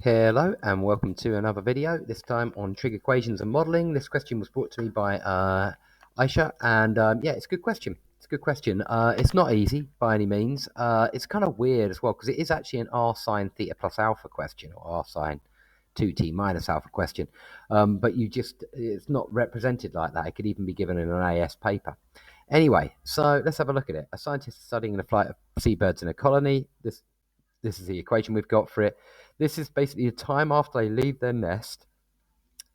Hello and welcome to another video, this time on trig equations and modelling. This question was brought to me by Aisha, and yeah, it's a good question. It's a good question. It's not easy by any means. It's kind of weird as well because it is actually an r sine theta plus alpha question, or r sine 2t minus alpha question, but it's not represented like that. It could even be given in an AS paper. Anyway, so let's have a look at it. A scientist studying the flight of seabirds in a colony. This is the equation we've got for it. This is basically the time after they leave their nest,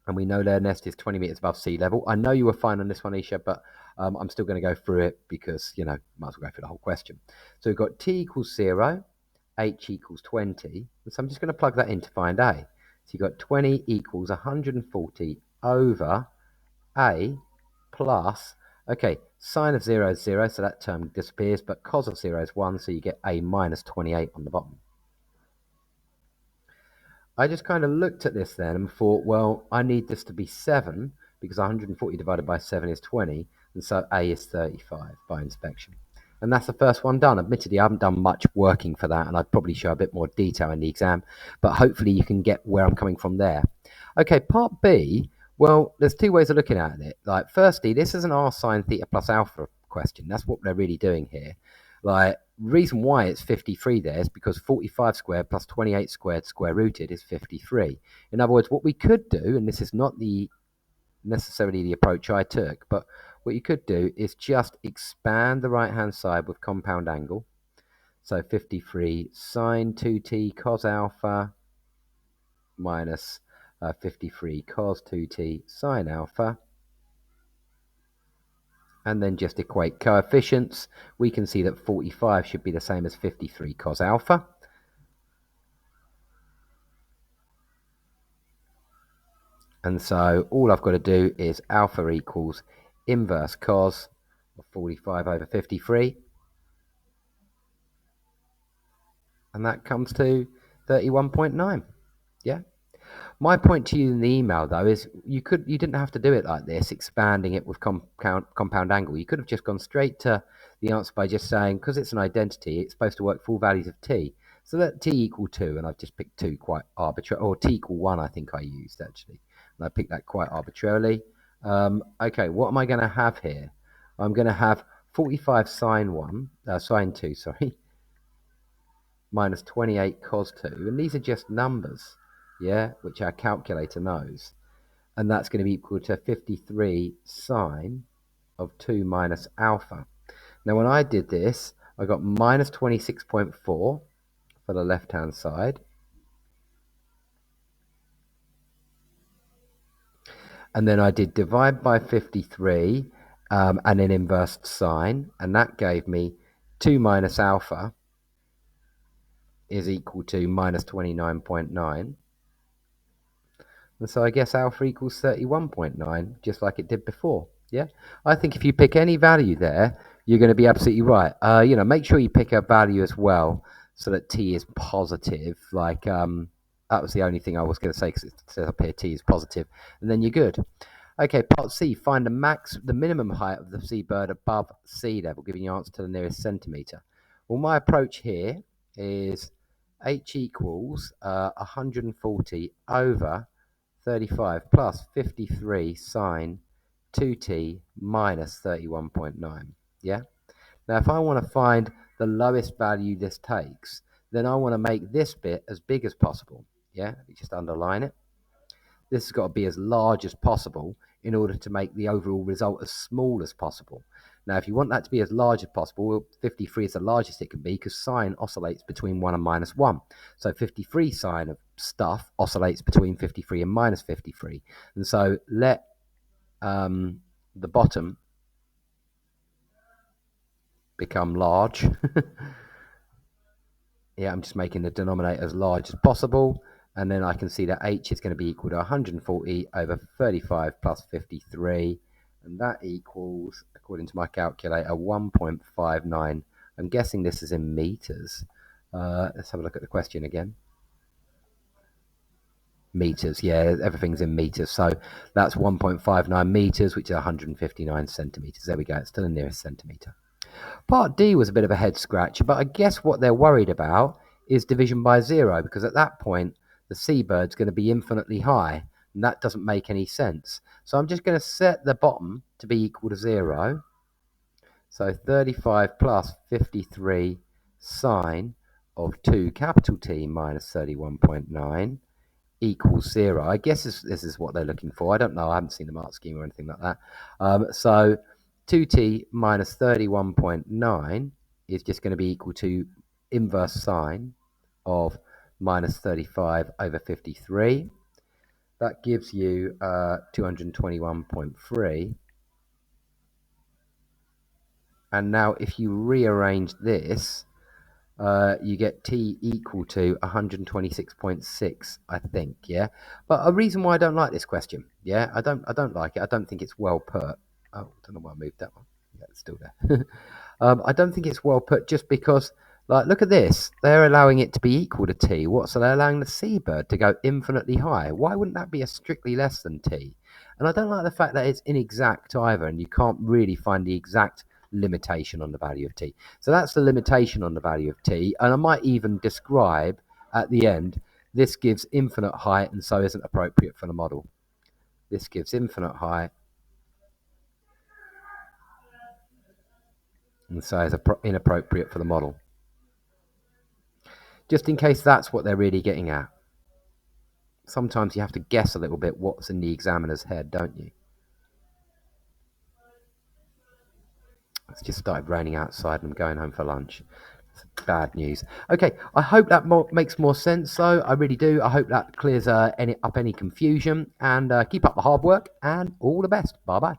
and we know their nest is 20 meters above sea level. I know you were fine on this one, Isha, but I'm still going to go through it because, might as well go through the whole question. So we've got t equals 0, h equals 20. So I'm just going to plug that in to find a. So you've got 20 equals 140 over a plus, okay, sine of 0 is 0, so that term disappears, but cos of 0 is 1, so you get a minus 28 on the bottom. I just kind of looked at this then and thought, well, I need this to be 7 because 140 divided by 7 is 20, and so a is 35 by inspection. And that's the first one done. Admittedly, I haven't done much working for that, and I'd probably show a bit more detail in the exam, but hopefully you can get where I'm coming from there. Okay, part B, well, there's two ways of looking at it. Like, firstly, this is an r sine theta plus alpha question. That's what they're really doing here. Like, reason why it's 53 there is because 45 squared plus 28 squared square rooted is 53. In other words, what we could do, and this is not necessarily the approach I took, but what you could do is just expand the right hand side with compound angle. So 53 sine 2t cos alpha minus 53 cos 2t sine alpha, and then just equate coefficients. We can see that 45 should be the same as 53 cos alpha. And so all I've got to do is alpha equals inverse cos of 45 over 53. And that comes to 31.9. Yeah. My point to you in the email, though, is you didn't have to do it like this, expanding it with compound angle. You could have just gone straight to the answer by just saying, because it's an identity, it's supposed to work full values of t. So let t equal 2, and I've just picked 2 quite arbitrary, or t equal 1 I think I used, actually. And I picked that quite arbitrarily. Okay, what am I going to have here? I'm going to have 45 sine 2, sorry, minus 28 cos 2. And these are just numbers, yeah, which our calculator knows. And that's going to be equal to 53 sine of 2 minus alpha. Now, when I did this, I got minus 26.4 for the left-hand side. And then I did divide by 53 and then inversed sine. And that gave me 2 minus alpha is equal to minus 29.9. And so I guess alpha equals 31.9, just like it did before. Yeah, I think if you pick any value there, you're going to be absolutely right. Make sure you pick a value as well so that t is positive. Like, that was the only thing I was going to say because it says up here t is positive, and then you're good. Okay, part C, find the minimum height of the seabird above sea level, giving you answer to the nearest centimetre. Well, my approach here is h equals 140 over 35 plus 53 sine 2t minus 31.9. Yeah. Now, if I want to find the lowest value this takes, then I want to make this bit as big as possible. Yeah. Let me just underline it. This has got to be as large as possible in order to make the overall result as small as possible. Now, if you want that to be as large as possible, well, 53 is the largest it can be because sine oscillates between 1 and minus 1. So 53 sine of stuff oscillates between 53 and minus 53. And so let the bottom become large. Yeah, I'm just making the denominator as large as possible. And then I can see that h is going to be equal to 140 over 35 plus 53. And that equals, according to my calculator, 1.59. I'm guessing this is in meters. Let's have a look at the question again. Meters, yeah, everything's in meters. So that's 1.59 meters, which is 159 centimeters. There we go, it's to the nearest centimeter. Part D was a bit of a head scratcher, but I guess what they're worried about is division by 0, because at that point, the seabird's going to be infinitely high, and that doesn't make any sense. So I'm just going to set the bottom to be equal to 0. So 35 plus 53 sine of 2 capital T minus 31.9 equals 0. I guess this is what they're looking for. I don't know. I haven't seen the mark scheme or anything like that. So 2t minus 31.9 is just going to be equal to inverse sine of minus 35 over 53. That gives you 221.3. And now if you rearrange this, you get t equal to 126.6, I think, yeah. But a reason why I don't like this question, yeah, I don't like it. I don't think it's well put. Oh, I don't know why I moved that one. Yeah, it's still there. I don't think it's well put just because, like, look at this. They're allowing it to be equal to t. What? So they're allowing the seabird to go infinitely high. Why wouldn't that be a strictly less than t? And I don't like the fact that it's inexact either, and you can't really find the exact limitation on the value of t. So that's the limitation on the value of t, and I might even describe at the end, this gives infinite height and so isn't appropriate for the model. This gives infinite height and so is inappropriate for the model. Just in case that's what they're really getting at. Sometimes you have to guess a little bit what's in the examiner's head, don't you? It's just started raining outside and I'm going home for lunch. It's bad news. Okay, I hope that makes more sense, though. I really do. I hope that clears up any confusion. And keep up the hard work and all the best. Bye-bye.